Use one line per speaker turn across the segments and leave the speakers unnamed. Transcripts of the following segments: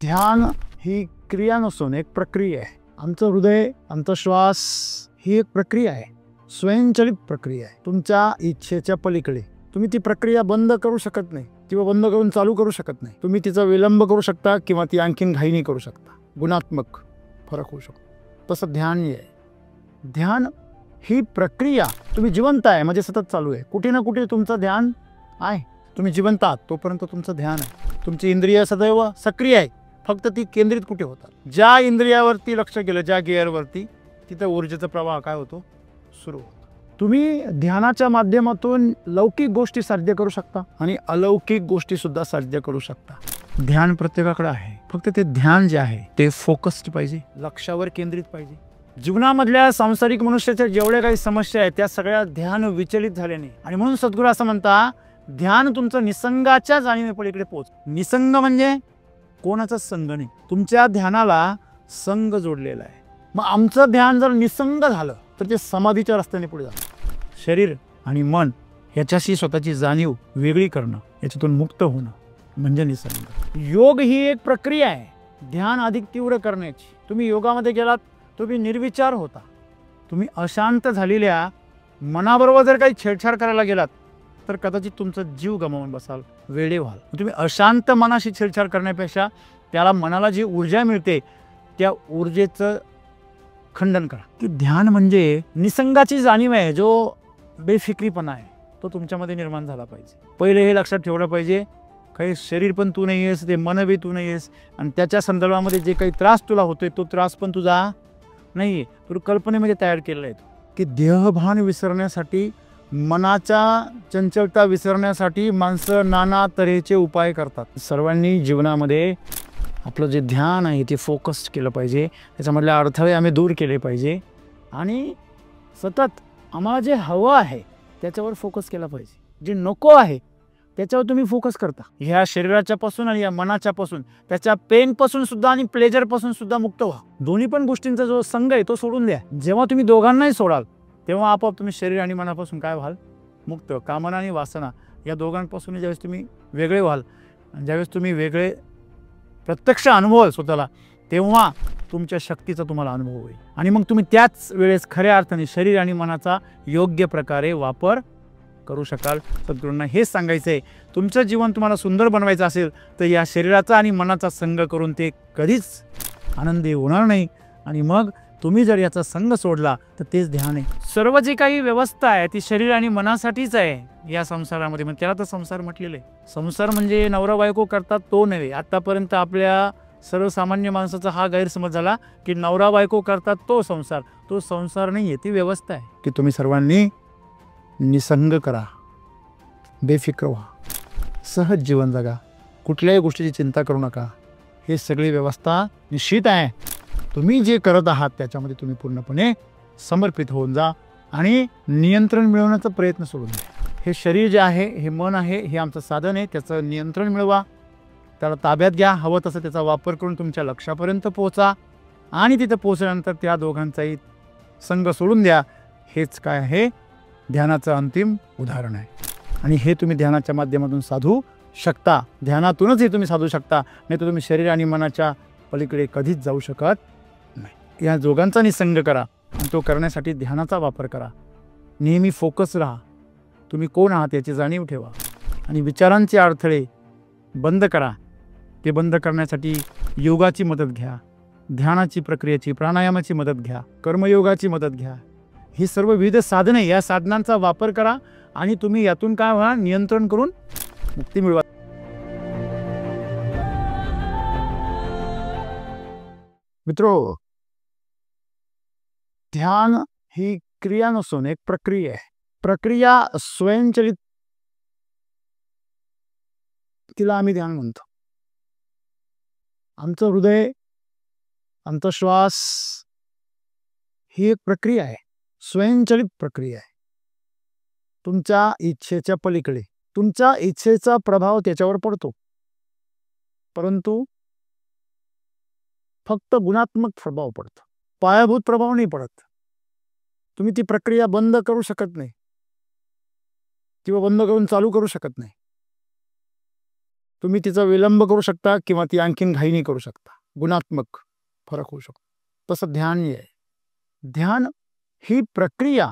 ध्यान ही क्रिया नसून एक प्रक्रिया आहे. आमचं हृदय, आमचा श्वास ही एक प्रक्रिया आहे, स्वयंचलित प्रक्रिया आहे. तुमच्या इच्छेच्या पलीकडे तुम्ही ती प्रक्रिया बंद करू शकत नाही किंवा बंद करून चालू करू शकत नाही. तुम्ही तिचा विलंब करू शकता किंवा ती आणखीन घाईने करू शकता. गुणात्मक फरक होऊ शकतो. तसं ध्यान आहे. ध्यान ही प्रक्रिया तुम्ही जिवंत आहे म्हणजे सतत चालू आहे. कुठे ना कुठे तुमचं ध्यान आहे. तुम्ही जिवंत आहात तोपर्यंत तुमचं ध्यान आहे. तुमची इंद्रिय सदैव सक्रिय आहे, फक्त ती केंद्रित कुठे होतात. ज्या इंद्रियावरती लक्ष गेलं, ज्या गिअरवरती, तिथं ऊर्जेचा प्रवाह काय होतो, सुरू होतो. तुम्ही ध्यानाच्या माध्यमातून लौकिक गोष्टी साध्य करू शकता आणि अलौकिक गोष्टी सुद्धा साध्य करू शकता. ध्यान प्रत्येकाकडे आहे, फक्त ते ध्यान जे आहे ते फोकस्ड पाहिजे, लक्षावर केंद्रित पाहिजे. जीवनामधल्या सांसारिक मनुष्याच्या जेवढ्या काही समस्या आहेत त्या सगळ्या ध्यान विचलित झाल्याने, आणि म्हणून सद्गुरू असं म्हणता, ध्यान तुमचं निसंगाच्या जाणीवेपलीकडे पोहोच. निसंग म्हणजे कोणाचा संग नाही, तुमच्या ध्यानाला संग जोडलेला आहे. मग आमचं ध्यान जर निसंग झालं तर ते समाधीच्या रस्त्याने पुढे जातं. शरीर आणि मन याच्याशी स्वतःची जाणीव वेगळी करणं, याच्यातून मुक्त होणं म्हणजे निसंग. योग ही एक प्रक्रिया आहे ध्यान अधिक तीव्र करण्याची. तुम्ही योगामध्ये गेलात, तुम्ही निर्विचार होता. तुम्ही अशांत झालेल्या मनाबरोबर जर काही छेडछाड करायला गेलात तर कदाचित तुमचा जीव गमावून बसाल, वेडे व्हाल. तुम्ही अशांत मनाशी छेडछाड करण्यापेक्षा त्याला मनाला जी ऊर्जा मिळते त्या ऊर्जेचं खंडन करा. की ध्यान म्हणजे निसंगाची जाणीव आहे, जो बेफिक्रीपणा आहे तो तुमच्यामध्ये निर्माण झाला पाहिजे. पहिले हे लक्षात ठेवलं पाहिजे, काही शरीर पण तू नाही आहेस, ते मन बी तू नाही आहेस, आणि त्याच्या संदर्भामध्ये जे काही त्रास तुला होतोय तो त्रास पण तुझा नाही आहे, तू कल्पनेमध्ये तयार केलेला आहे. की देहभान विसरण्यासाठी, मनाच्या चंचलता विसरण्यासाठी माणसं नाना तऱ्हेचे उपाय करतात. सर्वांनी जीवनामध्ये आपलं जे ध्यान आहे ते फोकस केलं पाहिजे, त्याच्यामधले अडथळे आम्ही दूर केले पाहिजे, आणि सतत आम्हाला जे हवं आहे त्याच्यावर फोकस केला पाहिजे. जे नको आहे त्याच्यावर तुम्ही फोकस करता. ह्या शरीराच्या पासून आणि या मनाच्या पासून, त्याच्या पेनपासून सुद्धा आणि प्लेजरपासून सुद्धा मुक्त व्हा. दोन्ही पण गोष्टींचा जो संघ आहे तो सोडून द्या. जेव्हा तुम्ही दोघांनाही सोडाल तेव्हा आपोआप तुम्ही शरीर आणि मनापासून काय व्हाल, मुक्त. कामना आणि वासना या दोघांपासून ज्यावेळेस तुम्ही वेगळे व्हाल, आणि ज्यावेळेस तुम्ही वेगळे प्रत्यक्ष अनुभवाल स्वतःला, तेव्हा तुमच्या शक्तीचा तुम्हाला अनुभव होईल. आणि मग तुम्ही त्याच वेळेस खऱ्या अर्थाने शरीर आणि मनाचा योग्य प्रकारे वापर करू शकाल. सद्गुरूंना हेच सांगायचं आहे, तुमचं जीवन तुम्हाला सुंदर बनवायचं असेल तर या शरीराचा आणि मनाचा संग करून ते कधीच आनंदी होणार नाही. आणि मग तुम्ही जर याचा संग सोडला तर तेच ध्यान आहे. सर्व जी काही व्यवस्था आहे ती शरीर आणि मनासाठीच आहे या संसारामध्ये. म्हणजे त्याला तर संसार म्हटलेलं आहे. संसार म्हणजे नवरा बायको करतात तो नव्हे. आतापर्यंत आपल्या सर्वसामान्य माणसाचा हा गैरसमज झाला की नवरा बायको करतात तो संसार. तो संसार नाही आहे, ती व्यवस्था आहे. की तुम्ही सर्वांनी निसंग करा, बेफिक्र व्हा, सहज जीवन जगा, कुठल्याही गोष्टीची चिंता करू नका. हे सगळी व्यवस्था निश्चित आहे. तुम्ही जे करत आहात त्याच्यामध्ये तुम्ही पूर्णपणे समर्पित होऊन जा आणि नियंत्रण मिळवण्याचा प्रयत्न सोडून द्या. हे शरीर जे आहे, हे मन आहे, हे आमचं साधन आहे, त्याचं नियंत्रण मिळवा, त्याला ताब्यात घ्या. हवं तसं त्याचा वापर करून तुमच्या लक्ष्यापर्यंत पोहोचा, आणि तिथं पोहोचल्यानंतर त्या दोघांचाही संग सोडून द्या. हेच काय आहे, ध्यानाचं अंतिम उदाहरण आहे. आणि हे तुम्ही ध्यानाच्या माध्यमातून साधू शकता. ध्यानातूनच हे तुम्ही साधू शकता, नाही तर तुम्ही शरीर आणि मनाच्या पलीकडे कधीच जाऊ शकत नाही. या दोघांचा निसंग करा, आणि तो करण्यासाठी ध्यानाचा वापर करा. नेहमी फोकस राहा. तुम्ही कोण आहात याची जाणीव ठेवा, आणि विचारांचे अडथळे बंद करा. ते बंद करण्यासाठी योगाची मदत घ्या, ध्यानाची प्रक्रियेची, प्राणायामाची मदत घ्या, कर्मयोगाची मदत घ्या. ही सर्व विविध साधने, या साधनांचा वापर करा, आणि तुम्ही यातून काय व्हा, नियंत्रण करून मुक्ती मिळवा. मित्रो, ध्यान ही क्रिया नसून एक प्रक्रिया आहे. प्रक्रिया स्वयंचलित, तिला आम्ही ध्यान म्हणतो. आमचं हृदय, आमचा श्वास ही एक प्रक्रिया आहे, स्वयंचलित प्रक्रिया आहे. तुमच्या इच्छेच्या पलीकडे, तुमच्या इच्छेचा प्रभाव त्याच्यावर पडतो, परंतु फक्त गुणात्मक प्रभाव पडतो, पायाभूत प्रभाव नाही पडत. तुम्ही ती प्रक्रिया बंद करू शकत नाही किंवा बंद करून चालू करू शकत नाही. तुम्ही तिचा विलंब करू शकता किंवा ती आणखीन घाईने करू शकता, गुणात्मक फरक होऊ शकतो. तसं ध्यान आहे. ध्यान ही प्रक्रिया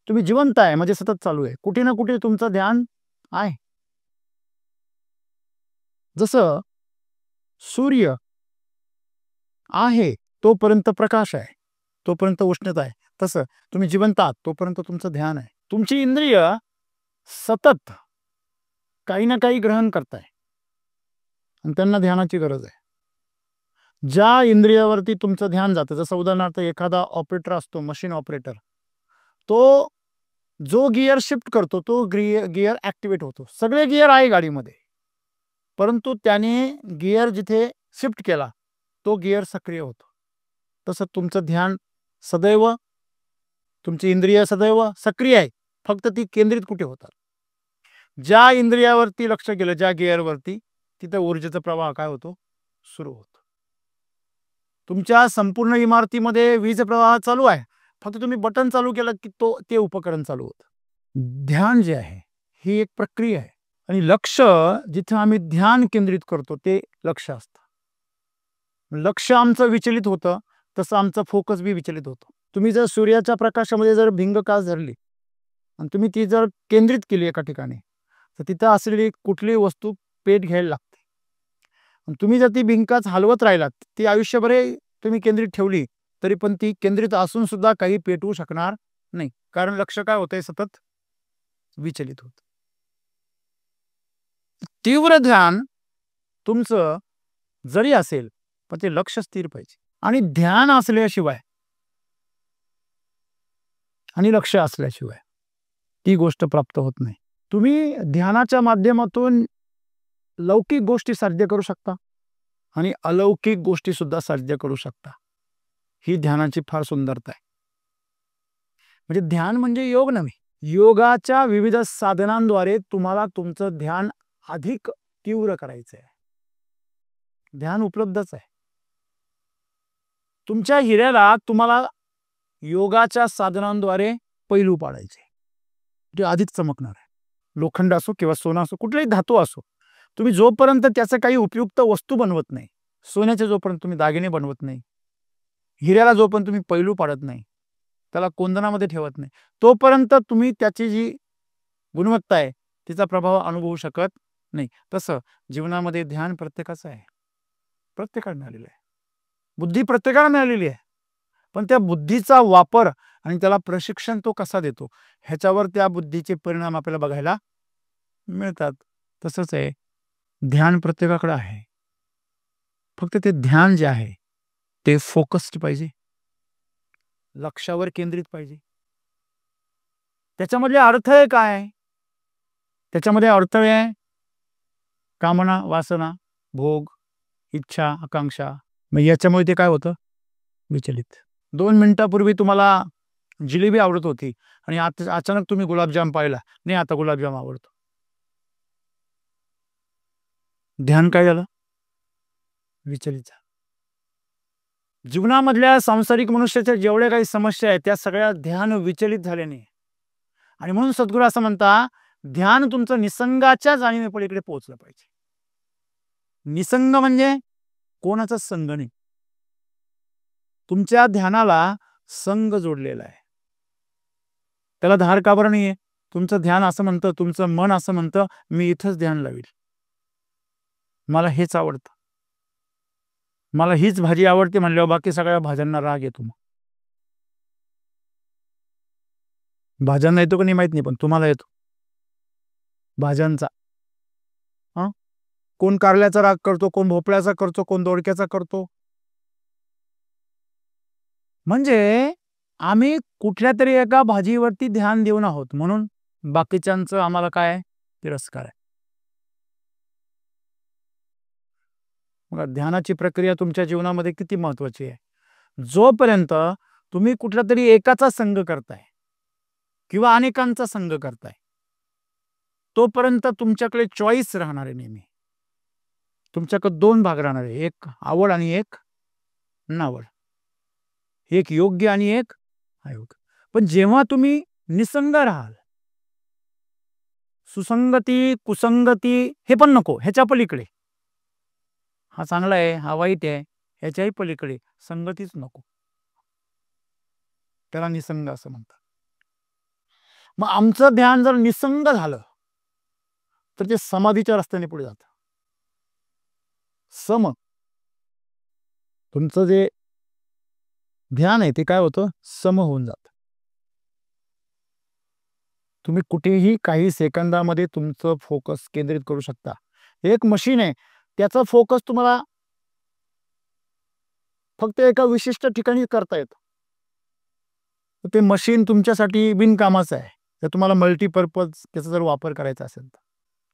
तुम्ही जिवंत आहे म्हणजे सतत चालू आहे, कुठे ना कुठे तुमचं ध्यान आहे. जसं सूर्य आहे तोपर्यंत प्रकाश आहे, तोपर्यंत उष्णता आहे, तसं तुम्ही जिवंत आहात तोपर्यंत तुमचं ध्यान आहे. तुमची इंद्रिय सतत काही ना काही ग्रहण करताय आणि त्यांना ध्यानाची गरज आहे. ज्या इंद्रियावरती तुमचं ध्यान जातं, जसं उदाहरणार्थ एखादा ऑपरेटर असतो, मशीन ऑपरेटर, तो जो गिअर शिफ्ट करतो तो गिअर ऍक्टिव्हेट होतो. सगळे गिअर आहे गाडीमध्ये, परंतु त्याने गिअर जिथे शिफ्ट केला तो गिअर सक्रिय होतो. तसं तुमचं ध्यान सदैव, तुमची इंद्रिय सदैव सक्रिय आहे, फक्त ती केंद्रित कुठे होतात. ज्या इंद्रियावरती लक्ष गेलं, ज्या गिअरवरती, तिथे ऊर्जेचा प्रवाह काय होतो, सुरू होतो. तुमच्या संपूर्ण इमारतीमध्ये वीज प्रवाह चालू आहे, फक्त तुम्ही बटन चालू केलं की ते उपकरण चालू होतं. ध्यान जे आहे ही एक प्रक्रिया आहे आणि लक्ष जिथे आम्ही ध्यान केंद्रित करतो ते लक्ष असतं. लक्ष आमचं विचलित होतं तसं आमचा फोकस बी विचलित होतो. तुम्ही जर सूर्याच्या प्रकाशामध्ये जर भिंग कास धरली आणि तुम्ही ती जर केंद्रित केली एका ठिकाणी, तर तिथं असलेली कुठलीही वस्तू पेट घ्यायला लागते. तुम्ही जर ती भिंकाच हलवत राहिलात, ती आयुष्यभर तुम्ही केंद्रित ठेवली तरी पण ती केंद्रित असून सुद्धा काही पेटवू शकणार नाही, कारण लक्ष काय होतंय, सतत विचलित होत. तीव्र ध्यान तुमचं जरी असेल पण ते लक्ष स्थिर पाहिजे. आणि ध्यान असल्याशिवाय आणि लक्ष असल्याशिवाय ती गोष्ट प्राप्त होत नाही. तुम्ही ध्यानाच्या माध्यमातून लौकिक गोष्टी साध्य करू शकता आणि अलौकिक गोष्टी सुद्धा साध्य करू शकता. ही ध्यानाची फार सुंदरता आहे. म्हणजे ध्यान म्हणजे योग नव्हे, योगाच्या विविध साधनांद्वारे तुम्हाला तुमचं ध्यान अधिक तीव्र करायचं आहे. ध्यान उपलब्धच आहे. तुमच्या हिऱ्याला तुम्हाला योगाच्या साधनांद्वारे पैलू पाडायचे, ते अधिक चमकणार आहे. लोखंड असो किंवा सोनं असो, कुठलाही धातू असो, तुम्ही जोपर्यंत त्याचं काही उपयुक्त वस्तू बनवत नाही, सोन्याचे जोपर्यंत तुम्ही दागिने बनवत नाही, हिऱ्याला जोपर्यंत तुम्ही पैलू पाडत नाही, त्याला कोंदणामध्ये ठेवत नाही, तोपर्यंत तुम्ही त्याची जी गुणवत्ता आहे तिचा प्रभाव अनुभवू शकत नाही. तसं जीवनामध्ये ध्यान प्रत्येकाचं आहे, प्रत्येकाला मिळालेलं आहे. बुद्धी प्रत्येकाला मिळालेली आहे, पण त्या बुद्धीचा वापर आणि त्याला प्रशिक्षण तो कसा देतो ह्याच्यावर त्या बुद्धीचे परिणाम आपल्याला बघायला मिळतात. तसंच आहे, ध्यान प्रत्येकाकडे आहे, फक्त ते ध्यान जे आहे ते फोकस्ड पाहिजे, लक्षावर केंद्रित पाहिजे. त्याच्यामधले अडथळे काय? त्याच्यामध्ये अडथळे आहे कामना, वासना, भोग, इच्छा, आकांक्षा. मग याच्यामुळे ते काय होतं, विचलित. 2 मिनिटापूर्वी तुम्हाला जिलेबी आवडत होती आणि आता अचानक तुम्ही गुलाबजाम पाहिला, नाही आता गुलाबजाम आवडतो. ध्यान काय झालं, विचलित. जीवनामधल्या सांसारिक मनुष्याच्या जेवढ्या काही समस्या आहेत त्या सगळ्या ध्यान विचलित झाल्याने. आणि म्हणून सद्गुरू असं म्हणता, ध्यान तुमचं निसंगाच्या जाणीवे पलीकडे पोहोचलं पाहिजे. निसंग म्हणजे कोणाचा संग नाही, तुमच्या ध्यानाला संग जोडलेला आहे. त्याला धार का बरं नाहीये? तुमचं ध्यान असं म्हणतं, तुमचं मन असं म्हणतं, मी इथंच ध्यान लावेल, मला हेच आवडतं, मला हीच भाजी आवडते म्हणल्यावर बाकी सगळ्या भाज्यांना राग येतो. भाज्यांना येतो का नाही माहित नाही, पण तुम्हाला येतो भाज्यांचा. कोण कारल्याचा राग करतो, कोण भोपळ्याचा करतो, कोण दोडक्याचा करतो. म्हणजे आम्ही कुठल्या तरी एका भाजीवरती ध्यान देऊन आहोत, म्हणून बाकीच्यांचं आम्हाला काय तिरस्कार आहे. मग ध्यानाची प्रक्रिया तुमच्या जीवनामध्ये किती महत्वाची आहे. जोपर्यंत तुम्ही कुठल्या तरी एकाचा संग करताय किंवा अनेकांचा संग करताय, तोपर्यंत तुमच्याकडे चॉईस राहणार आहे. नेहमी तुमच्याकडे 2 भाग राहणार आहे, एक आवड आणि एक नावड, एक योग्य आणि एक अयोग्य. पण जेव्हा तुम्ही निसंग राहाल, सुसंगती कुसंगती हे पण नको, ह्याच्या पलीकडे. हा चांगला आहे, हा वाईट आहे, ह्याच्याही पलीकडे संगतीच नको. त्याला निसंग असं म्हणतात. मग आमचं ध्यान जर निसंग झालं तर ते समाधीच्या रस्त्याने पुढे जातं. सम तुमचं जे ध्यान आहे ते काय होतं, सम होऊन जातं. तुम्ही कुठेही काही सेकंदामध्ये तुमचं फोकस केंद्रित करू शकता. एक मशीन आहे, त्याचा फोकस तुम्हाला फक्त एका विशिष्ट ठिकाणी करता येतं. ते मशीन तुमच्यासाठी बिनकामाचं आहे. जर तुम्हाला मल्टीपर्पज त्याचा जर वापर करायचा असेल तर.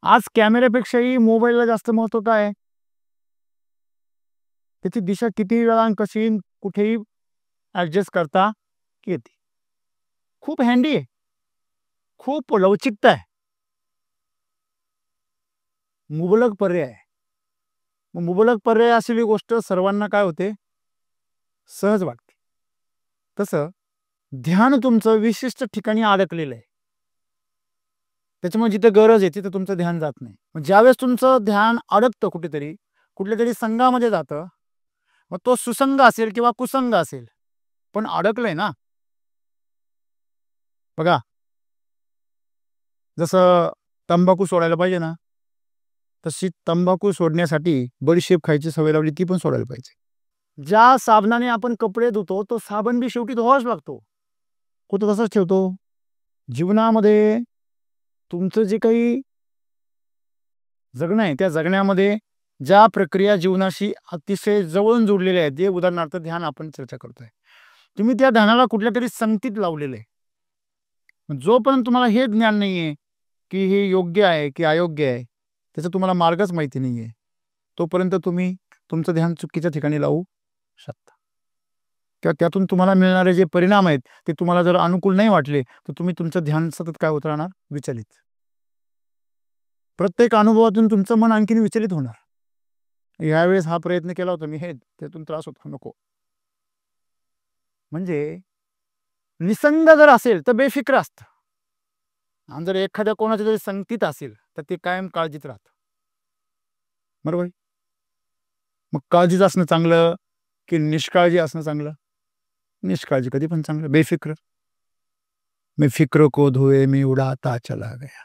आज कॅमेऱ्यापेक्षाही मोबाईलला जास्त महत्त्व काय आहे? त्याची दिशा किती वेळा कशी कुठेही ॲडजस्ट करता येते. खूप हँडी आहे. खूप लवचिकता आहे. मुबलक पर्याय आहे. मग मुबलक पर्याय असलेली गोष्ट सर्वांना काय होते, सहज वाटते. तसं ध्यान तुमचं विशिष्ट ठिकाणी अडकलेलं आहे. त्याच्यामुळे जिथे गरज आहे तिथे तुमचं ध्यान जात नाही. मग ज्यावेळेस तुमचं ध्यान अडकतं कुठेतरी, कुठल्या तरी संघामध्ये जातं, मग तो सुसंग असेल किंवा कुसंग असेल, पण अडकलंय ना. बघा, जसं तंबाखू सोडायला पाहिजे ना, तशी तंबाखू सोडण्यासाठी बडीशेप खायची सवय लावली, ती पण सोडायला पाहिजे. ज्या साबणाने आपण कपडे धुतो तो साबण बी शेवटी धुवावाच लागतो. कुठं तसंच ठेवतो. जीवनामध्ये तुमचं जे काही जगणं आहे त्या जगण्यामध्ये ज्या प्रक्रिया जीवनाशी अतिशय जवळून जोडलेल्या आहेत, जे उदाहरणार्थ ध्यान आपण चर्चा करतोय, तुम्ही त्या ध्यानाला कुठल्या तरी संगतीत लावलेलं आहे. जोपर्यंत तुम्हाला हे ज्ञान नाहीये की हे योग्य आहे की अयोग्य आहे, त्याचा तुम्हाला मार्गच माहिती नाहीये, तोपर्यंत तुम्ही तुमचं ध्यान चुकीच्या ठिकाणी लावू शकता. किंवा त्यातून तुम्हाला मिळणारे जे परिणाम आहेत ते तुम्हाला जर अनुकूल नाही वाटले तर तुम्ही तुमचं ध्यान सतत काय होत राहणार, विचलित. प्रत्येक अनुभवातून तुमचं मन आणखीन विचलित होणार. यावेळेस हा प्रयत्न केला होता मी, हे त्यातून त्रास होतो, नको. म्हणजे निसंग जर असेल तर बेफिक्र असतं, आणि जर एखाद्या कोणाच्या तरी संगतीत असेल तर ते कायम काळजीत राहतं. बरोबर. मग काळजीच असणं चांगलं की निष्काळजी असणं चांगलं? निष्काळजी कधी पण चांगलं. बेफिक्र. मी फिक्र को धुए मी उडाता चला गया.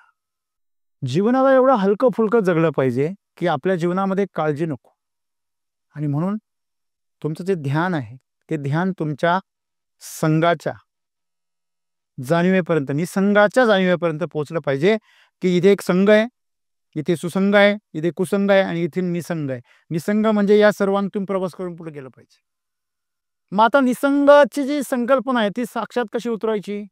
जीवनाला एवढं हलकं फुलकं जगलं पाहिजे की आपल्या जीवनामध्ये काळजी नको. आणि म्हणून तुमचं जे ध्यान आहे ते ध्यान तुमच्या संघाच्या जाणीवेपर्यंत, निसंगाच्या जाणीवेपर्यंत पोहोचलं पाहिजे की इथे एक संघ आहे, इथे सुसंग आहे, इथे कुसंग आहे आणि इथे निसंग आहे. निसंग म्हणजे या सर्वांतून प्रवास करून पुढे गेलं पाहिजे. मग आता निसंगाची जी संकल्पना आहे ती साक्षात कशी उतरवायची?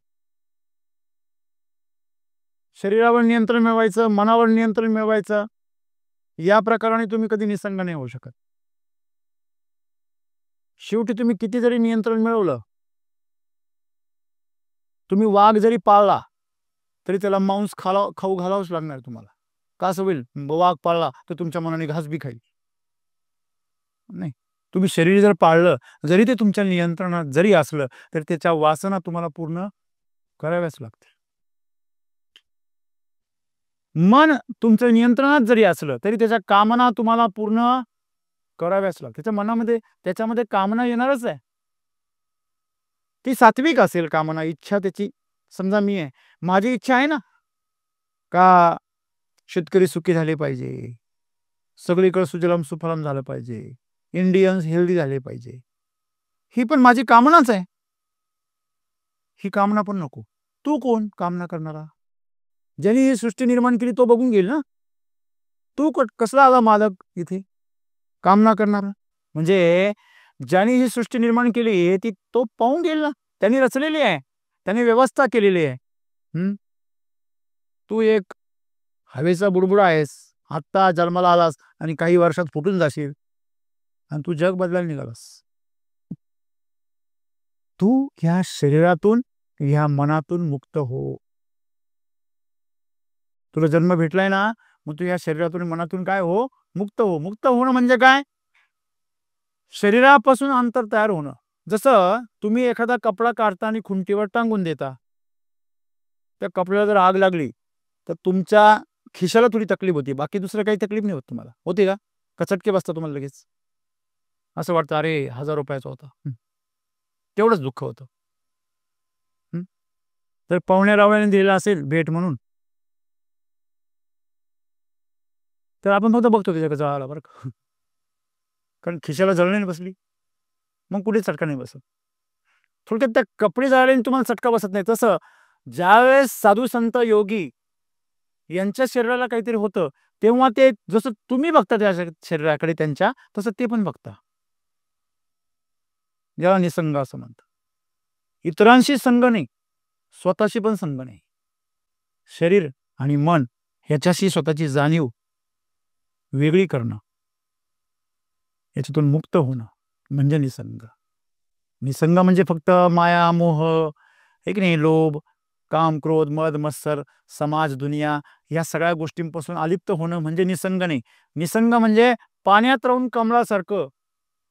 शरीरावर नियंत्रण मिळवायचं, मनावर नियंत्रण मिळवायचं, या प्रकाराने तुम्ही कधी निसंग नाही होऊ शकत. शेवटी तुम्ही किती जरी नियंत्रण मिळवलं, तुम्ही वाघ जरी पाळला तरी त्याला मांस खाऊ घालावंच लागणार तुम्हाला. का असं होईल? वाघ पाळला तर तुमच्या मनाने घास बी खाईल नाही. तुम्ही शरीर जर पाळलं, जरी ते तुमच्या नियंत्रणात जरी असलं तर त्याच्या वासना तुम्हाला पूर्ण कराव्याच लागतील. मन तुमचं नियंत्रणात जरी असलं तरी त्याच्या कामना तुम्हाला पूर्ण कराव्याच लागतील. त्याच्या मनामध्ये त्याच्यामध्ये कामना येणारच आहे. ती सात्विक असेल कामना, इच्छा त्याची. समजा मी आहे, माझी इच्छा आहे ना का शेतकरी सुखी झाले पाहिजे, सगळीकडे सुजलाम सुफलाम झालं पाहिजे, इंडियन्स हेल्दी झाले पाहिजे, ही पण माझी कामनाच आहे. ही कामना पण नको. तू कोण कामना करणारा? ज्यांनी ही सृष्टी निर्माण केली तो बघून गेल ना. तू कसला आला मालक इथे कामना करणारा? म्हणजे ज्यांनी ही सृष्टी निर्माण केली ती तो पाहून गेल ना. त्यांनी रचलेली आहे, त्यांनी व्यवस्था केलेली आहे. तू एक हवेचा बुडबुडा आहेस, आत्ता जन्माला आलास आणि काही वर्षात फुटून जाशील आणि तू जग बदलायला निघालास. तू ह्या शरीरातून ह्या मनातून मुक्त हो. तुला जन्म भेटलाय ना, मग तू ह्या शरीरातून मनातून काय हो, मुक्त हो. मुक्त होणं म्हणजे काय? शरीरापासून अंतर तयार होणं. जसं तुम्ही एखादा कपडा काढता आणि खुंटीवर टांगून देता, त्या कपड्याला जर आग लागली तर तुमच्या खिशाला थोडी तकलीफ होती, बाकी दुसरं काही तकलीफ नाही होत तुम्हाला. होते का? का चटके बसता तुम्हाला लगेच? असं वाटतं अरे 1000 रुपयाचा होता. तेवढंच दुःख होतं. तर पाहुण्या-रावळ्याने दिलेला असेल भेट म्हणून, तर आपण फक्त बघतो त्याच्याकडे जळाला बरं का. कारण खिशाला जळण नाही बसली, मग कुठे चटका नाही बसत. थोडक्यात त्या कपडे जळाल्याने तुम्हाला चटका बसत नाही. तसं ज्यावेळेस साधू संत योगी यांच्या शरीराला काहीतरी होतं, तेव्हा ते जसं तुम्ही बघता त्या शरीराकडे त्यांच्या, तसं ते पण बघता. ज्याला निसंग असं म्हणतात. इतरांशी संग नाही, स्वतःशी पण संग नाही. शरीर आणि मन ह्याच्याशी स्वतःची जाणीव वेगळी करणं, याच्यातून मुक्त होणं म्हणजे निसंग. निसंग म्हणजे फक्त माया, मोह, हे की नाही, लोभ, काम, क्रोध, मद, मत्सर, समाज, दुनिया या सगळ्या गोष्टींपासून अलिप्त होणं म्हणजे निसंग नाही. निसंग म्हणजे पाण्यात राहून कमळासारखं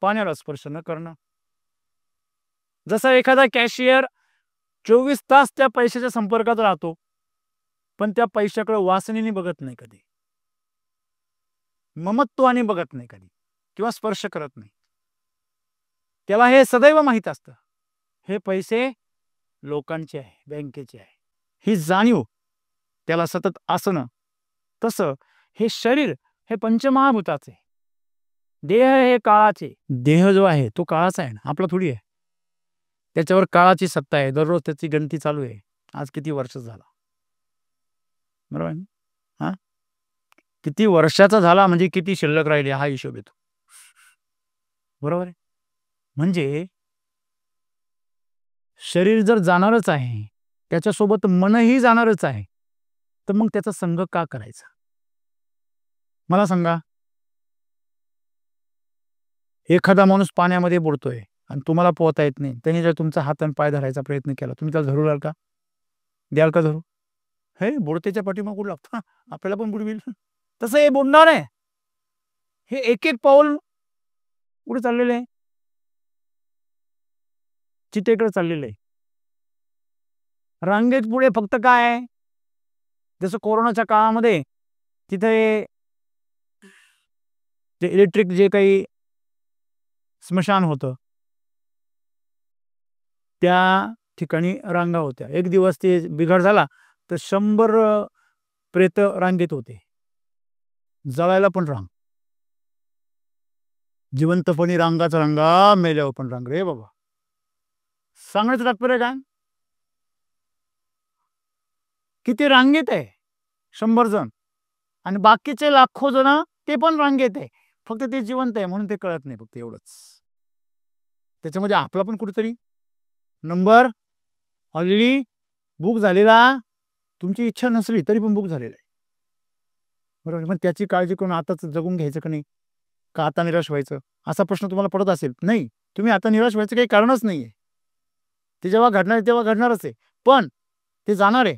पाण्याला स्पर्श न करणं. जसा एखादा कॅशियर 24 तास त्या पैशाच्या संपर्कात राहतो, पण त्या पैशाकडे वासनेने बघत नाही कधी, ममत्वाने बघत नाही कधी, किंवा स्पर्श करत नाही. त्याला हे सदैव माहीत असतं, हे पैसे लोकांचे आहे, बँकेचे आहे. ही जाणीव त्याला सतत असणं. तसं हे शरीर हे पंचमहाभूताचे, देह हे काळाचे. देह जो आहे तो काळाचा आहे ना, आपला थोडी आहे. त्याच्यावर काळाची सत्ता आहे. दररोज त्याची गणती चालू आहे. आज किती वर्ष झाला, बरोबर आहे ना? किती वर्षाचा झाला म्हणजे किती शिल्लक राहिले हा हिशोब येतो, बरोबर आहे. म्हणजे शरीर जर जाणारच आहे, त्याच्यासोबत मनही जाणारच आहे, तर मग त्याचा संग का करायचा? मला सांगा. एखादा माणूस पाण्यामध्ये बुडतोय आणि तुम्हाला पोहता येत नाही, त्याने जर तुमचा हात आणि पाय धरायचा प्रयत्न केला, तुम्ही त्याला धरू द्याल का? द्याल का धरू? हे बुडतेच्या पाठीमागून लागतो, आपल्याला पण बुडविल. तसं हे बुडणार आहे. हे एक एक पाऊल पुढे चाललेलं आहे, चितेकडे चाललेलं आहे. रांगेत पुढे फक्त काय आहे, जसं कोरोनाच्या काळामध्ये तिथे जे इलेक्ट्रिक जे काही स्मशान होतं, त्या ठिकाणी रांगा होत्या. एक दिवस ते बिघाड झाला तर 100 प्रेत रांगेत होते. जळायला पण रांग, जिवंतपणी रांगाच रांगा, मेल्यावर पण रांग रे बाबा. सांगण्याचं तात्पर्य काय? किती रांगेत आहे? 100 जण. आणि बाकीचे लाखो जण ते पण रांगेत आहे, फक्त ते जिवंत आहे म्हणून ते कळत नाही, फक्त एवढंच. त्याच्यामध्ये आपला पण कुठेतरी नंबर ऑलरेडी बुक झालेला, तुमची इच्छा नसली तरी पण बुक झालेला आहे, बरोबर. पण त्याची काळजी करून आताच जगून घ्यायचं का नाही, का आता निराश व्हायचं, असा प्रश्न तुम्हाला पडत असेल. नाही, तुम्ही आता निराश व्हायचं काही कारणच नाहीये. ते जेव्हा घडणार तेव्हा घडणारच आहे, पण ते जाणार आहे,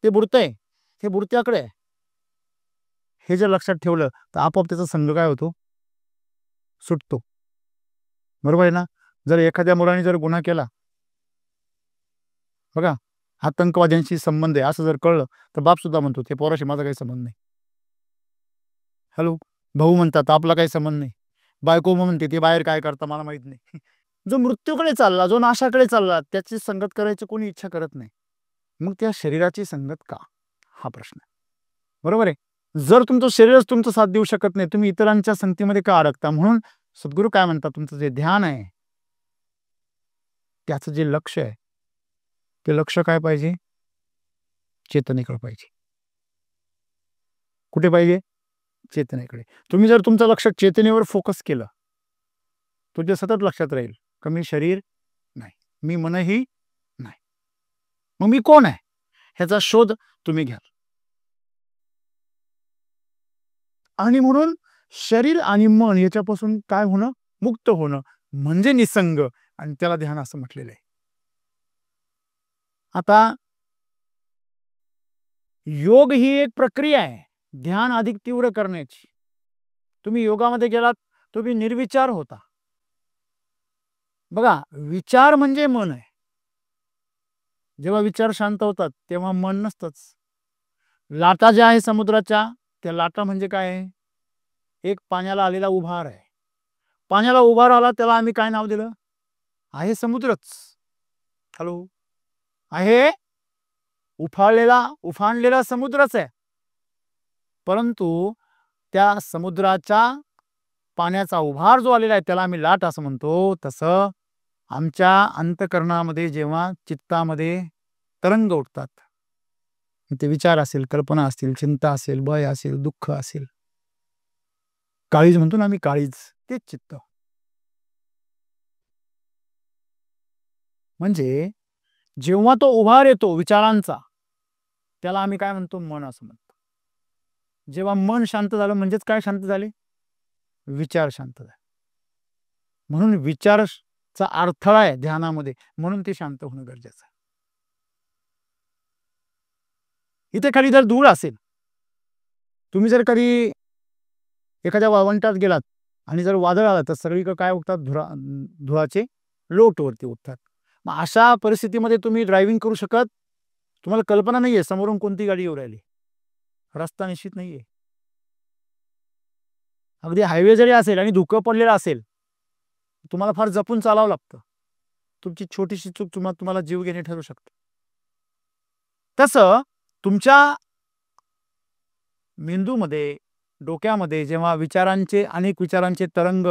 ते बुडतंय, हे बुडत्याकडे आहे. हे जर लक्षात ठेवलं तर आपोआप त्याचा संग काय होतो, सुटतो, बरोबर आहे ना. जर एखाद्या मुलाने जर गुन्हा केला, बघा, आतंकवाद्यांशी संबंध आहे असं जर कळलं तर बाप सुद्धा म्हणतो ते पोराशी माझा काही संबंध नाही. हॅलो, भाऊ म्हणतात आपला काही संबंध नाही, बायको म्हणते ते बाहेर काय करता मला माहित नाही. जो मृत्यूकडे चालला, जो नाशाकडे चालला, त्याची संगत करायची कोणी इच्छा करत नाही. मग त्या शरीराची संगत का, हा प्रश्न आहे, बरोबर आहे. जर तुमचं शरीरच तुमचं साथ देऊ शकत नाही, तुम्ही इतरांच्या संगतीमध्ये का अडकता? म्हणून सद्गुरू काय म्हणतात, तुमचं जे ध्यान आहे, त्याचं जे लक्ष आहे, ते लक्ष काय पाहिजे? चेतनेकडे पाहिजे. कुठे पाहिजे? चेतनेकडे. तुम्ही जर तुमचं लक्ष चेतनेवर फोकस केलं, तुझ्या सतत लक्षात राहील का मी शरीर नाही, मी मनही नाही, मग मी कोण आहे ह्याचा शोध तुम्ही घ्याल. आणि म्हणून शरीर आणि मन याच्यापासून काय होणं, मुक्त होणं म्हणजे निसंग, आणि त्याला ध्यान असं म्हटलेलं आहे. आता योग ही एक प्रक्रिया आहे ध्यान अधिक तीव्र करण्याची. तुम्ही योगामध्ये गेलात, तुम्ही निर्विचार होता. बघा, विचार म्हणजे मन आहे. जेव्हा विचार शांत होतात तेव्हा मन नसतंच. लाटा ज्या आहे समुद्राच्या, त्या लाटा म्हणजे काय आहे? एक पाण्याला आलेला उभार आहे. पाण्याला उभार आला त्याला आम्ही काय नाव दिलं? आहे समुद्रच. हॅलो, आहे उफाणलेला समुद्रच आहे. परंतु त्या समुद्राच्या पाण्याचा उभार जो आलेला आहे त्याला आम्ही लाट असं म्हणतो. तसं आमच्या अंतःकरणामध्ये जेव्हा चित्तामध्ये तरंग उठतात, ते विचार असेल, कल्पना असतील, चिंता असेल, भय असेल, दुःख असेल, काळीज म्हणतो ना आम्ही, काळीज, तेच चित्त. म्हणजे जेव्हा तो उभार येतो विचारांचा, त्याला आम्ही काय म्हणतो? मन असं म्हणतो. जेव्हा मन शांत झालं म्हणजेच काय शांत झाले? विचार शांत झाले. म्हणून विचारचा अडथळा आहे ध्यानामध्ये, म्हणून ते शांत होणं गरजेचं आहे. इथे खाली जर धूळ असेल, तुम्ही जर कधी एखाद्या वाळवंटात गेलात आणि जर वादळ आलं तर सगळीकडे काय उठतात? धुळाचे लोट वरती उठतात. मग अशा परिस्थितीमध्ये तुम्ही ड्रायव्हिंग करू शकत? तुम्हाला कल्पना नाहीये समोरून कोणती गाडी येऊ राहिली, रस्ता निश्चित नाहीये. अगदी हायवे जरी असेल आणि धुकं पडलेलं असेल, तुम्हाला फार जपून चालावं लागतं. तुमची छोटीशी चूक तुम्हाला जीव घेणे ठरू शकते. तसं तुमच्या मेंदूमध्ये, डोक्यामध्ये जेव्हा अनेक विचारांचे तरंग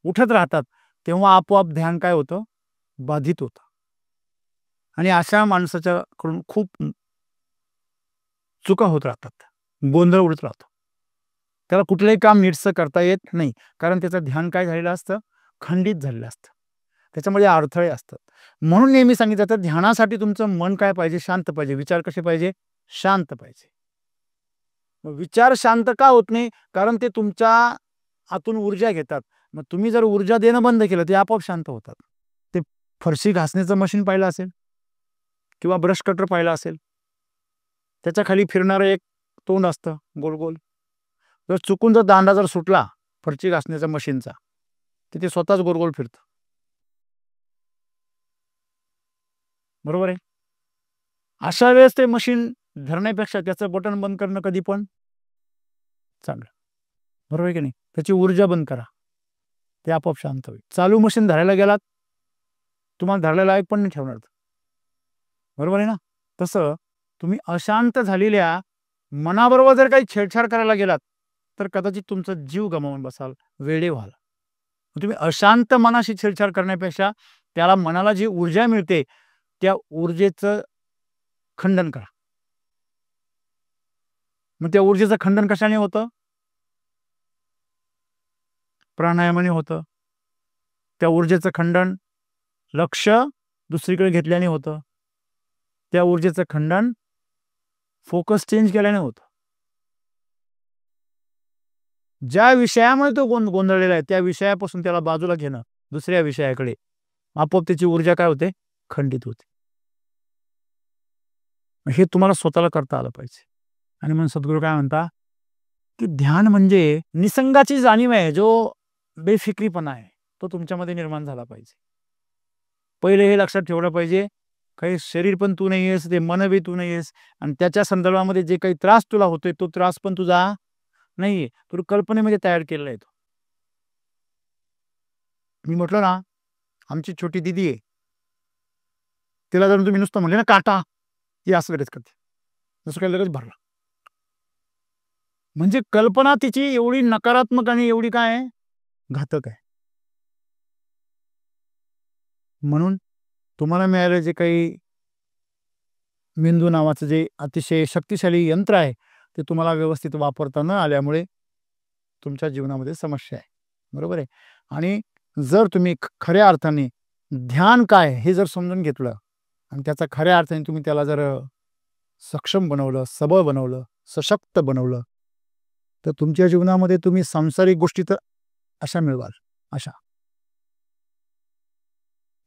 उठत राहतात, तेव्हा आपोआप ध्यान काय होतं? बाधित होतं. आणि अशा माणसाच्या कडून खूप चुका होत राहतात, गोंधळ उडत राहतो. त्याला कुठलंही काम नीटसं करता येत नाही, कारण त्याचं ध्यान काय झालेलं असतं? खंडित झालेलं असतं. त्याच्यामध्ये अडथळे असतात. म्हणून नेहमी सांगितलं जातं ध्यानासाठी तुमचं मन काय पाहिजे? शांत पाहिजे. विचार कसे पाहिजे? शांत पाहिजे. विचार शांत का होत नाही? कारण ते तुमच्या आतून ऊर्जा घेतात. मग तुम्ही जर ऊर्जा देणं बंद केलं ते आपोआप शांत होतात. ते फरशी घासण्याचं मशीन पाहिलं असेल किंवा ब्रश कटर पाहिलं असेल, त्याच्या खाली फिरणारं एक तोंड असतं गोल गोल. जर चुकून दांडा जर सुटला फरशी घासण्याच्या मशीनचा, तर ते स्वतःच गोल गोल फिरतं. बरोबर आहे? अशा वेळेस ते मशीन धरण्यापेक्षा त्याचं बटन बंद करणं कधी पण चांगलं. बरोबर आहे की नाही? त्याची ऊर्जा बंद करा, ते आपोआप शांत होईल. चालू मशीन धरायला गेलात, तुम्हाला धरायला लायक पण नाही ठेवणार. बरोबर आहे ना? तसं तुम्ही अशांत झालेल्या मनाबरोबर जर काही छेडछाड करायला गेलात तर कदाचित तुमचा जीव गमावून बसाल, वेडे व्हाल. तुम्ही अशांत मनाशी छेडछाड करण्यापेक्षा त्याला मनाला जी ऊर्जा मिळते त्या ऊर्जेचं खंडन करा. मग त्या ऊर्जेचं खंडन कशाने होतं? प्राणायामाने होतं. त्या ऊर्जेचं खंडन लक्ष दुसरीकडे घेतल्याने होतं. त्या ऊर्जेचं खंडन फोकस चेंज केल्याने होतं. ज्या विषयामध्ये तो गोंधळलेला आहे त्या विषयापासून त्याला बाजूला घेणं, दुसऱ्या विषयाकडे, आपोआप त्याची ऊर्जा काय होते? खंडित होते. हे तुम्हाला स्वतःला करता आलं पाहिजे. आणि म्हणून सद्गुरू काय म्हणता की ध्यान म्हणजे निसंगाची जाणीव आहे, जो बेफिक्रीपणा आहे तो तुमच्यामध्ये निर्माण झाला पाहिजे. पहिले हे लक्षात ठेवलं पाहिजे, काही शरीर पण तू नाही आहेस, ते मन बी तू नाही आहेस, आणि त्याच्या संदर्भामध्ये जे काही त्रास तुला होतोय तो त्रास पण तुझा नाहीये, तू कल्पनेमध्ये तयार केलेला आहे. तो मी म्हटलं ना, आमची छोटी दिदी आहे, तिला जर तुम्ही नुसतं म्हणले ना काटा, ती असं लगेच करते, जसं काही लगेच भरला. म्हणजे कल्पना तिची एवढी नकारात्मक आणि एवढी काय आहे? घातक आहे. म्हणून तुम्हाला मिळालेलं जे काही मेंदू नावाचं जे अतिशय शक्तिशाली यंत्र आहे ते तुम्हाला व्यवस्थित वापरता न आल्यामुळे तुमच्या जीवनामध्ये समस्या आहे. बरोबर आहे? आणि जर तुम्ही खऱ्या अर्थाने ध्यान काय हे जर समजून घेतलं आणि त्याचा खऱ्या अर्थाने तुम्ही त्याला जर सक्षम बनवलं, सबळ बनवलं, सशक्त बनवलं, तर तुमच्या जीवनामध्ये तुम्ही सांसारिक गोष्टी तर अशा मिळवाल. अशा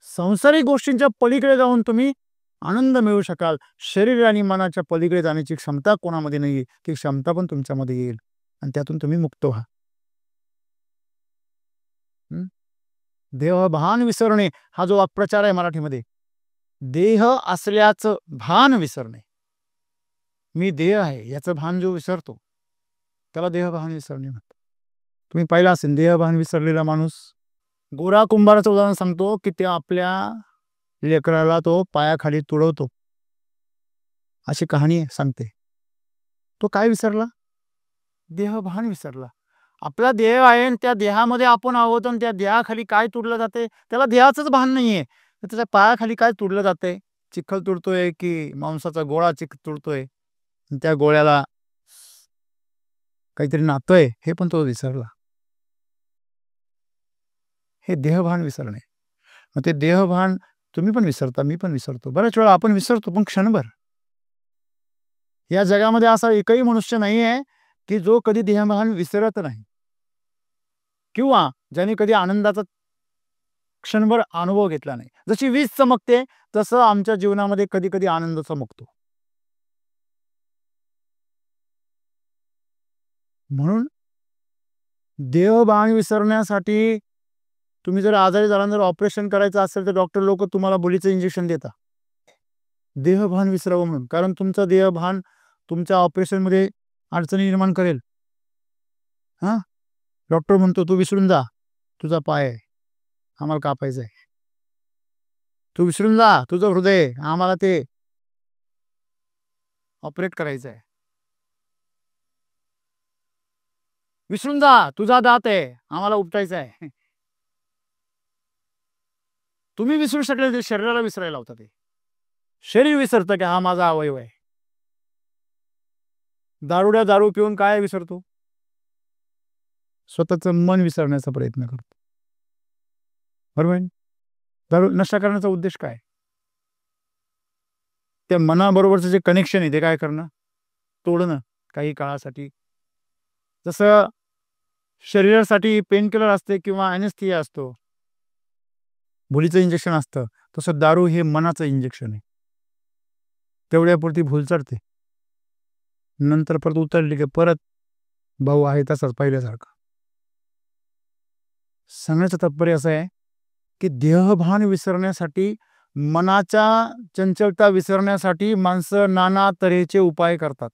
सांसारिक गोष्टींच्या पलीकडे जाऊन तुम्ही आनंद मिळवू शकाल. शरीर आणि मनाच्या पलीकडे जाण्याची क्षमता कोणामध्ये नाहीये, ती क्षमता पण तुमच्यामध्ये येईल आणि त्यातून तुम्ही मुक्त व्हा. देह भान विसरणे हा जो वाक्प्रचार आहे मराठीमध्ये, देह असल्याचं भान विसरणे. मी देह आहे याचं भान जो विसरतो त्याला देहभान विसरणे म्हणतात. तुम्ही पाहिला असेल देहभान विसरलेला माणूस. गोरा कुंभाराचं उदाहरण सांगतो की ते आपल्या लेकराला तो पायाखाली तुडवतो, अशी कहाणी सांगते. तो काय विसरला? देहभान विसरला. आपला देह आहे आणि त्या देहामध्ये आपण आहोत आणि त्या देहाखाली काय तुडलं जाते त्याला देहाचंच भान नाहीये. तर त्याच्या पायाखाली काय तुडलं जाते? चिखल तुडतोय की मांसाचा गोळा तुडतोय, त्या गोळ्याला काहीतरी नातोय हे पण तो विसरला. हे देहभान विसरणे. मग ते देहभान तुम्ही पण विसरता, मी पण विसरतो. बऱ्याच वेळा आपण विसरतो, पण क्षणभर. या जगामध्ये असा एकही मनुष्य नाही आहे की जो कधी देहभान विसरत नाही किंवा ज्याने कधी आनंदाचा क्षणभर अनुभव घेतला नाही. जशी वीज चमकते तसं आमच्या जीवनामध्ये कधी कधी आनंद चमकतो. म्हणून देहभान विसरण्यासाठी तुम्ही जर आजारी झाला, जर ऑपरेशन करायचं असेल तर डॉक्टर लोक तुम्हाला बोलीचं इंजेक्शन देतात देहभान विसरावं म्हणून. कारण तुमचं देहभान तुमच्या ऑपरेशनमध्ये अडचणी निर्माण करेल. डॉक्टर म्हणतो तू विसरून जा, तुझा पाय आहे आम्हाला कापायचं आहे. तू विसरून जा तुझं हृदय, आम्हाला ते ऑपरेट करायचं आहे. विसरून जा तुझा दात आहे आम्हाला उपटायचा आहे. तुम्ही विसरू शकले ते शरीराला विसरायला होता. ते शरीर विसरतं की हा माझा अवयव आहे. दारू पिऊन काय विसरतो? स्वतःचं मन विसरण्याचा प्रयत्न करतो. बरोबर. दारू नशा करण्याचा उद्देश काय? त्या मनाबरोबरचं जे कनेक्शन आहे ते काय करणं? तोडणं काही काळासाठी. जसं शरीरासाठी पेनकिलर असते किंवा ॲनेस्थेसिया असतो, भुलीचं इंजेक्शन असतं, तसं दारू हे मनाचं इंजेक्शन आहे. तेवढ्यापुरती भूल चढते, नंतर परत उतरली की परत भाऊ आहे तसाच पहिल्यासारखा. सांगण्याचं तात्पर्य असं आहे की देहभान विसरण्यासाठी, मनाच्या चंचलता विसरण्यासाठी माणसं नाना तऱ्हेचे उपाय करतात.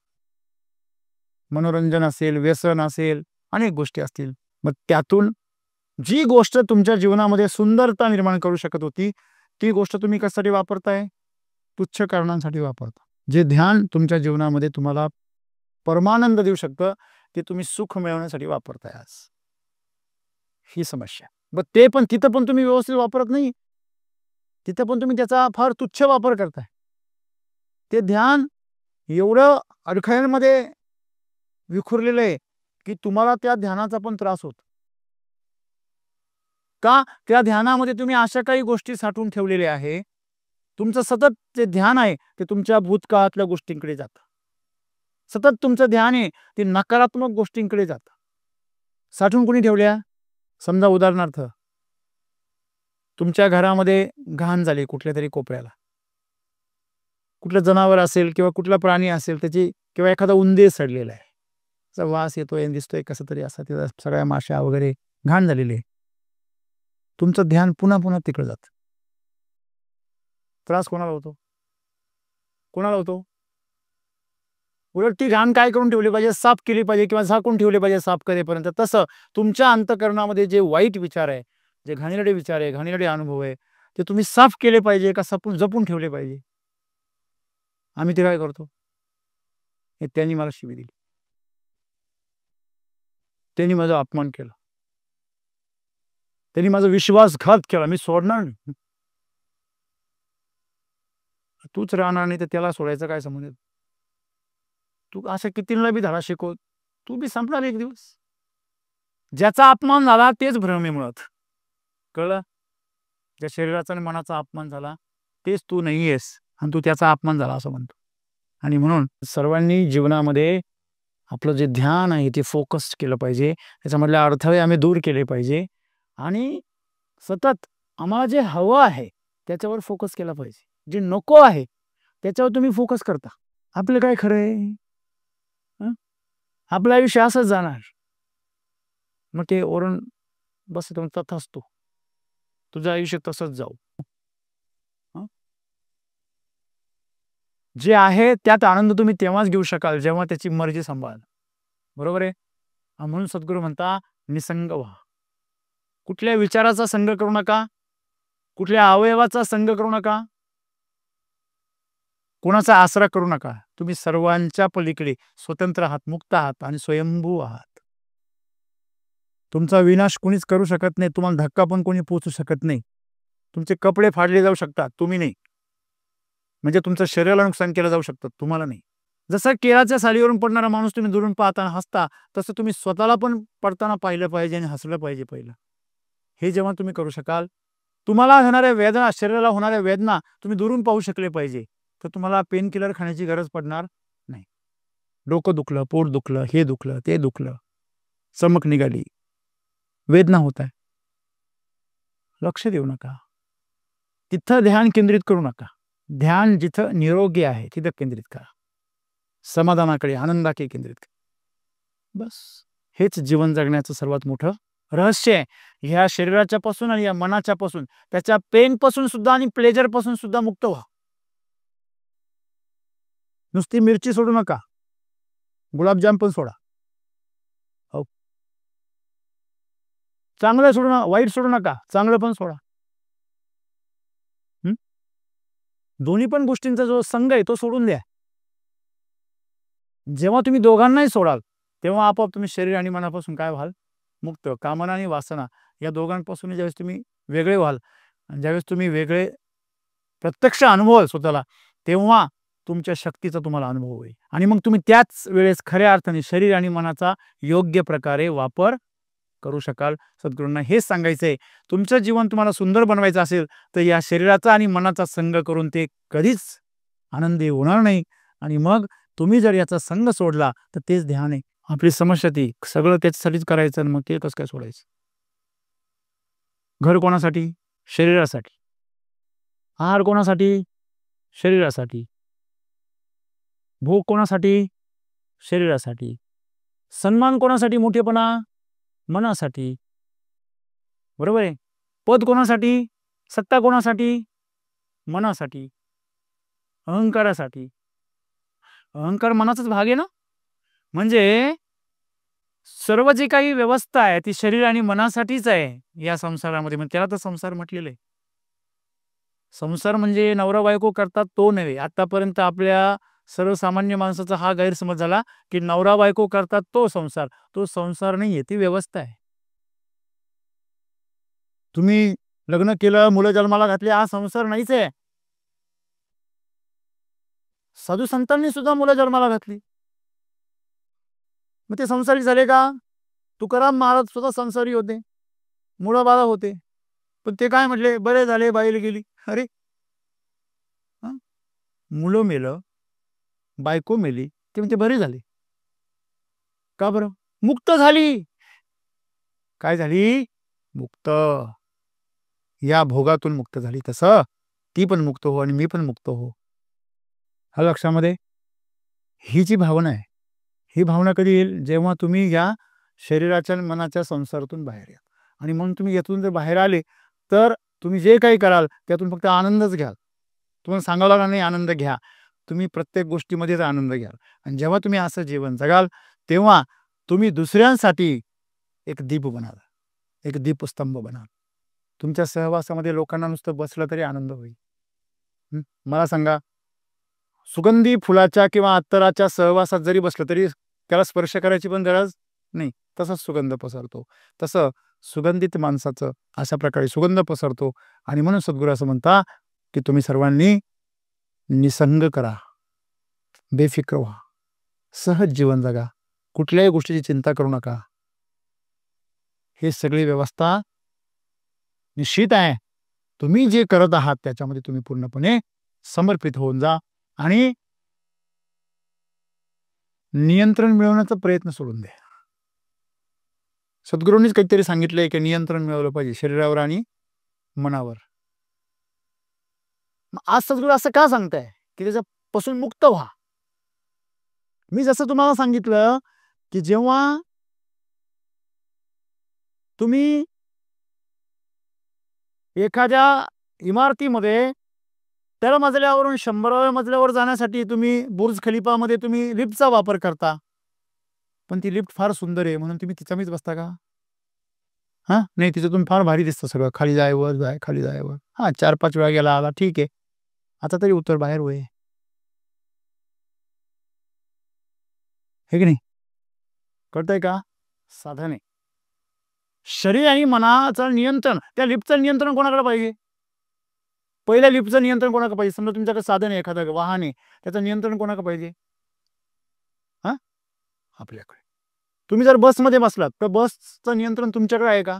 मनोरंजन असेल, व्यसन असेल, अनेक गोष्टी असतील. मग त्यातून जी गोष्ट तुमच्या जीवनामध्ये सुंदरता निर्माण करू शकत होती ती गोष्ट तुम्ही कशासाठी वापरताय? तुच्छ कारणांसाठी वापरता. जे ध्यान तुमच्या जीवनामध्ये तुम्हाला परमानंद देऊ शकतं ते तुम्ही सुख मिळवण्यासाठी वापरताय आज. ही समस्या. मग ते पण तिथं पण तुम्ही व्यवस्थित वापरत नाही, तिथं पण तुम्ही त्याचा फार तुच्छ वापर करताय. ते ध्यान एवढं अडखळ्यांमध्ये विखुरलेलं आहे की तुम्हाला त्या ध्यानाचा पण त्रास होतो. का? त्या ध्यानामध्ये तुम्ही अशा काही गोष्टी साठवून ठेवलेल्या आहे. तुमचं सतत जे ध्यान आहे ते तुमच्या भूतकाळातल्या गोष्टींकडे जातं. सतत तुमचं ध्यान आहे ते नकारात्मक गोष्टींकडे जातं. साठवून कोणी ठेवल्या? समजा उदाहरणार्थ तुमच्या घरामध्ये घाण झाली कुठल्या तरी कोपऱ्याला, कुठलं जनावर असेल किंवा कुठला प्राणी असेल त्याची, किंवा एखादा उंदीर सडलेला आहे, त्याचा वास येतोय दिसतोय कसं तरी असा, तिथं सगळ्या माश्या वगैरे घाण झालेली आहे. तुमचं ध्यान पुन्हा पुन्हा तिकडे जातं. त्रास कोणाला होतो? कोणाला होतो? उलट ती घाण काय करून ठेवली पाहिजे? साफ केली पाहिजे किंवा झाकून ठेवली पाहिजे साफ करेपर्यंत. तसं तुमच्या अंतःकरणामध्ये जे वाईट विचार आहे, जे घाणेरडे विचार आहे, घाणेरडे अनुभव आहे, ते तुम्ही साफ केले पाहिजे का जपून ठेवले पाहिजे? आम्ही ते काय करतो? त्यांनी मला शिवी दिली, त्यांनी माझा अपमान केला, त्यांनी माझा विश्वासघात केला, मी सोडणार नाही. तूच राहणार नाही तर त्याला सोडायचं काय संबंध? तू अशा कितीला बी धडा शिकव, तू बी संपणार एक दिवस. ज्याचा अपमान झाला तेच भ्रमे मुळात. कळलं? ज्या शरीराचा आणि मनाचा अपमान झाला तेच तू नाही आहेस आणि तू त्याचा अपमान झाला असं म्हणतो. आणि म्हणून सर्वांनी जीवनामध्ये आपलं जे ध्यान आहे ते फोकस केलं पाहिजे. त्याच्यामधले अडथळे आम्ही दूर केले पाहिजे आणि सतत आम्हाला जे हवं आहे त्याच्यावर फोकस केला पाहिजे. जे नको आहे त्याच्यावर तुम्ही फोकस करता. आपलं काय खरं आहे? आपलं आयुष्य असंच जाणार. मग ते ओरण बस तथाच तो, तुझं आयुष्य तसंच जाऊ. जे आहे त्यात आनंद तुम्ही तेव्हाच घेऊ शकाल जेव्हा त्याची मर्जी सांभाळ. बरोबर आहे. म्हणून सद्गुरू म्हणता निसंग व्हा. कुठल्या विचाराचा संग करू नका, कुठल्या अवयवाचा संग करू नका, कोणाचा आसरा करू नका. तुम्ही सर्वांच्या पलीकडे स्वतंत्र आहात, मुक्त आहात आणि स्वयंभू आहात. तुमचा विनाश कोणीच करू शकत नाही. तुम्हाला धक्का पण कोणी पोचू शकत नाही. तुमचे कपडे फाडले जाऊ शकतात, तुम्ही नाही. म्हणजे तुमचं शरीराला नुकसान केलं जाऊ शकतं, तुम्हाला नाही. जसं केळाच्या सालीवरून पडणारा माणूस तुम्ही दुरून पाहताना हसता, तसं तुम्ही स्वतःला पण पडताना पाहिलं पाहिजे आणि हसलं पाहिजे पहिलं. हे जेव्हा तुम्ही करू शकाल, तुम्हाला होणाऱ्या वेदना, शरीराला होणाऱ्या वेदना तुम्ही दुरून पाहू शकले पाहिजे, तर तुम्हाला पेन किलर खाण्याची गरज पडणार नाही. डोकं दुखलं, पोट दुखलं, हे दुखलं, ते दुखलं, चमक निघाली, वेदना होत आहे, लक्ष देऊ नका. तिथं ध्यान केंद्रित करू नका. ध्यान जिथं निरोगी आहे तिथं केंद्रित करा. समाधानाकडे, आनंदाकडे केंद्रित करा. बस हेच जीवन जगण्याचं सर्वात मोठं रहस्य आहे. ह्या शरीराच्या पासून आणि या मनाच्या पासून, त्याच्या पेन पासून सुद्धा आणि प्लेजर पासून सुद्धा मुक्त व्हा. नुसती मिरची सोडू नका, गुलाबजाम पण सोडा. हो, चांगलं सोडू नका, वाईट सोडू नका, चांगलं पण सोडा. दोन्ही पण गोष्टींचा जो संघ आहे तो सोडून द्या. जेव्हा तुम्ही दोघांनाही सोडाल तेव्हा आपोआप तुम्ही शरीर आणि मनापासून काय व्हाल? मुक्त. कामना आणि वासना या दोघांपासून ज्यावेळेस तुम्ही वेगळे व्हाल, ज्यावेळेस तुम्ही वेगळे प्रत्यक्ष अनुभवाल स्वतःला, तेव्हा तुमच्या शक्तीचा तुम्हाला अनुभव होईल आणि मग तुम्ही त्याच वेळेस खऱ्या अर्थाने शरीर आणि मनाचा योग्य प्रकारे वापर करू शकाल. सद्गुरूंना हेच सांगायचंय, तुमचं जीवन तुम्हाला सुंदर बनवायचं असेल तर या शरीराचा आणि मनाचा संग करून ते कधीच आनंदी होणार नाही. आणि मग तुम्ही जर याचा संग सोडला तर तेच ध्यान आहे. आपली समस्या ती सगळं त्याच्यासाठीच करायचं आणि मग ते कसं काय सोडायचं? घर कोणासाठी? शरीरासाठी. आहार कोणासाठी? शरीरासाठी. भोग कोणासाठी? शरीरासाठी. सन्मान कोणासाठी? मोठेपणा मनासाठी. बरोबर आहे. पद कोणासाठी? सत्ता कोणासाठी? मनासाठी. अहंकारासाठी. अहंकार मनाचाच भाग आहे ना. म्हणजे सर्व जी काही व्यवस्था आहे ती शरीर आणि मनासाठीच आहे या संसारामध्ये. म्हणजे त्याला तर संसार म्हटलेलं आहे. संसार म्हणजे नवरा बायको करतात तो नव्हे. आतापर्यंत आपल्या सर्वसामान्य माणसाचा हा गैरसमज झाला की नवरा बायको करतात तो संसार. तो संसार नाहीये, ती व्यवस्था आहे. तुम्ही लग्न केलं, मुलं जन्माला घातली, हा संसार नाहीच आहे. साधू संतांनी सुद्धा मुलं जन्माला घातली, मग ते संसारी झाले का? तुकाराम महाराज सुद्धा संसारी होते, मुलं बाळा होते, पण ते काय म्हटले? बरे झाले, बाईल गेली. अरे, मुलं मेलं, बायको मेली, ते म्हणते बरे झाले. का बरं? मुक्त झाली. काय झाली? मुक्त. या भोगातून मुक्त झाली. तसं ती पण मुक्त हो आणि मी पण मुक्त हो. हा लक्षामध्ये. ही जी भावना आहे, ही भावना कधी येईल? जेव्हा तुम्ही या शरीराच्या आणि मनाच्या संसारातून बाहेर या. आणि म्हणून तुम्ही यातून जर बाहेर आले तर तुम्ही जे काही कराल त्यातून फक्त आनंदच घ्याल. तुम्हाला सांगावं लागणार नाही आनंद घ्या. तुम्ही प्रत्येक गोष्टीमध्येच आनंद घ्याल. आणि जेव्हा तुम्ही असं जीवन जगाल तेव्हा तुम्ही दुसऱ्यांसाठी एक दीप बनाल, एक दीपस्तंभ बनाल. तुमच्या सहवासामध्ये लोकांना नुसतं बसलं तरी आनंद होईल. मला सांगा, सुगंधी फुलाच्या किंवा अत्तराच्या सहवासात जरी बसलं तरी त्याला स्पर्श करायची पण गरज नाही, तसाच सुगंध पसरतो. तसं सुगंधित माणसाचं अशा प्रकारे सुगंध पसरतो. आणि म्हणून सद्गुरू असं म्हणता की तुम्ही सर्वांनी निसंग करा, बेफिक्र व्हा, सहज जीवन जगा, कुठल्याही गोष्टीची चिंता करू नका. हे सगळी व्यवस्था निश्चित आहे. तुम्ही जे करत आहात त्याच्यामध्ये तुम्ही पूर्णपणे समर्पित होऊन जा आणि नियंत्रण मिळवण्याचा प्रयत्न सोडून द्या. सद्गुरूंनीच काहीतरी सांगितलंय की नियंत्रण मिळवलं पाहिजे शरीरावर आणि मनावर. आज सद्गुरू असं का सांगताय की त्याच्यापासून मुक्त व्हा? मी जसं तुम्हाला सांगितलं की जेव्हा तुम्ही एखाद्या इमारतीमध्ये 70 मजल्यावरून 100व्या मजल्यावर जाण्यासाठी तुम्ही बुर्ज खलिफामध्ये तुम्ही लिफ्टचा वापर करता, पण ती लिफ्ट फार सुंदर आहे म्हणून तुम्ही तिच्यामध्येच बसता का? हां, नाही तिचं तुम्ही फार भारी दिसतं सगळं. खाली जाय, वर जाय, खाली जाय, वर. हां, 4-5 वेळा गेला आला ठीक आहे. आता तरी उतर बाहेर होय. हे की नाही? कळतंय का? साधन आहे. शरीर आणि मनाचं नियंत्रण, त्या लिफ्टचं नियंत्रण कोणाकडे पाहिजे? पहिल्या लिफ्टचं नियंत्रण कोणाकडे पाहिजे? समजा तुमच्याकडे साधन आहे, एखादं वाहन आहे, त्याचं नियंत्रण कोणाकडे पाहिजे? हां, आपल्याकडे. तुम्ही जर बसमध्ये बसलात, तर बसचं नियंत्रण तुमच्याकडे आहे का?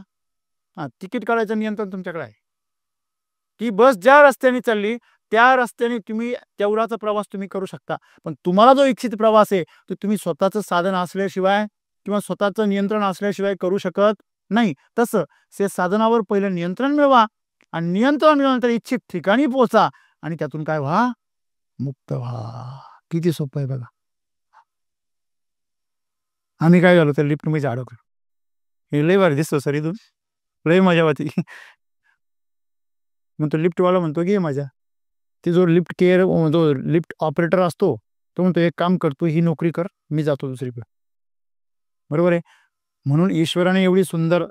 हां, तिकीट काढायचं नियंत्रण तुमच्याकडे आहे. ती बस ज्या रस्त्याने चालली, त्या रस्त्याने तुम्ही तेवढाचा प्रवास तुम्ही करू शकता. पण तुम्हाला जो इच्छित प्रवास आहे, तो तुम्ही स्वतःचं साधन असल्याशिवाय किंवा स्वतःचं नियंत्रण असल्याशिवाय करू शकत नाही. तसं ते साधनावर पहिलं नियंत्रण मिळवा आणि नियंत्रण मिळाल्यानंतर इच्छित ठिकाणी पोहोचा आणि त्यातून काय व्हा? मुक्त व्हा. किती सोपं आहे बघा. आम्ही काय झालो त्या लिफ्टमध्ये अडकलो. हे लय भारी दिसतो सर इथून. लय मजा होती. मग तो लिफ्टवाला म्हणतो घे मजा. ते जो जो लिफ्ट ऑपरेटर असतो, तो म्हणतो एक काम कर, तू ही नोकरी कर, मी जातो दुसरीकडे. बरोबर आहे. म्हणून ईश्वराने एवढी सुंदर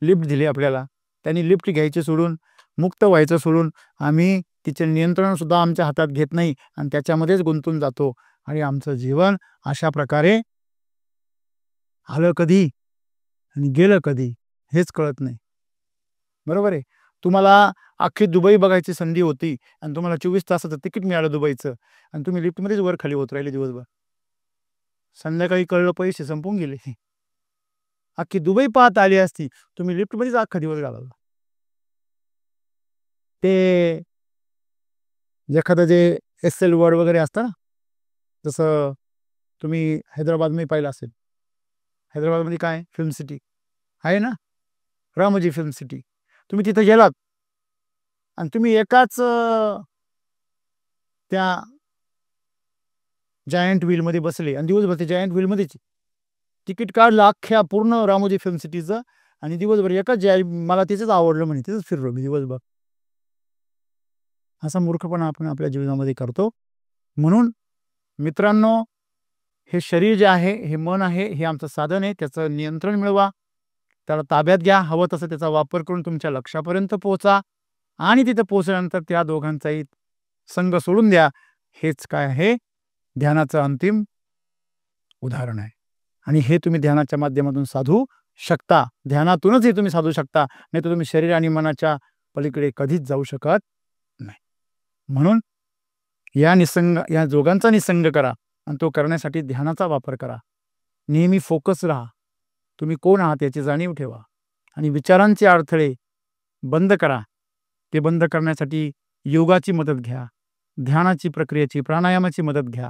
लिफ्ट दिली आपल्याला. त्यांनी लिफ्ट घ्यायचे सोडून, मुक्त व्हायचं सोडून, आम्ही तिचे नियंत्रण सुद्धा आमच्या हातात घेत नाही आणि त्याच्यामध्येच गुंतून जातो आणि आमचं जीवन अशा प्रकारे आलं कधी आणि गेलं कधी हेच कळत नाही. बरोबर आहे. तुम्हाला अख्खी दुबई बघायची संधी होती आणि तुम्हाला 24 तासाचं तिकीट मिळालं दुबईचं आणि तुम्ही लिफ्टमध्येच वर खाली होत राहिले दिवसभर. संध्याकाळी कळलं पैसे संपून गेले. अख्खी दुबई पाहत आली असती, तुम्ही लिफ्टमध्येच अख्खा दिवस घालवला. ते एखादं जे एस-एल वर्ड वगैरे असतं ना, जसं तुम्ही हैदराबादमध्ये पाहिलं असेल. हैदराबादमध्ये काय फिल्म सिटी आहे ना, रामोजी फिल्म सिटी. तुम्ही तिथे गेलात आणि तुम्ही एकाच त्या जायंट व्हीलमध्ये बसले आणि दिवसभर ते जायंट व्हीलमध्येच तिकीट काढलं अख्ख्या पूर्ण रामोजी फिल्म सिटीचं आणि दिवसभर एकाच मला तिथेच आवडलं म्हणे, तिथेच फिरलो मी दिवसभर. असा मूर्खपणा आपण आपल्या जीवनामध्ये करतो. म्हणून मित्रांनो, हे शरीर जे आहे, हे मन आहे, हे आमचं साधन आहे. त्याचं नियंत्रण मिळवा, त्याला ताब्यात घ्या, हवं तसं त्याचा वापर करून तुमच्या लक्ष्यापर्यंत पोहोचा आणि तिथे पोहोचल्यानंतर त्या दोघांचाही संग सोडून द्या. हेच काय आहे? ध्यानाचं अंतिम उदाहरण आहे आणि हे तुम्ही ध्यानाच्या माध्यमातून साधू शकता. ध्यानातूनच हे तुम्ही साधू शकता, नाही तर तुम्ही शरीर आणि मनाच्या पलीकडे कधीच जाऊ शकत नाही. म्हणून या दोघांचा निसंग करा आणि तो करण्यासाठी ध्यानाचा वापर करा. नेहमी फोकस राहा. तुम्ही कोण आहात याची जाणीव ठेवा आणि विचारांचे अडथळे बंद करा. ते बंद करण्यासाठी योगाची मदत घ्या, ध्यानाची प्रक्रियेची, प्राणायामाची मदत घ्या,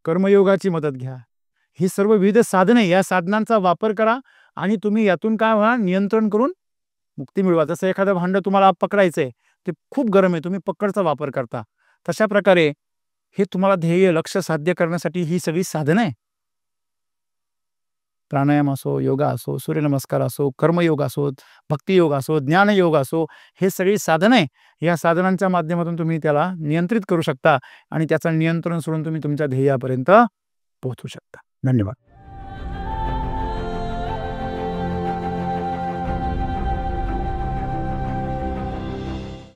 कर्मयोगाची मदत घ्या. ही सर्व विविध साधने, या साधनांचा वापर करा आणि तुम्ही यातून काय व्हा? नियंत्रण करून मुक्ती मिळवा. जसं एखादं भांडं तुम्हाला पकडायचंय, ते खूप गरम आहे, तुम्ही पकडचा वापर करता. तशा प्रकारे हे तुम्हाला ध्येय लक्ष साध्य करण्यासाठी ही सगळी साधनं आहे. प्राणायाम असो, योगा असो, सूर्यनमस्कार असो, कर्मयोग असो, भक्तियोग असो, ज्ञानयोग असो, हे सगळी साधनं आहे. या साधनांच्या माध्यमातून तुम्ही त्याला नियंत्रित करू शकता आणि त्याचं नियंत्रण सोडून तुम्ही तुमच्या ध्येयापर्यंत पोहोचू शकता. धन्यवाद.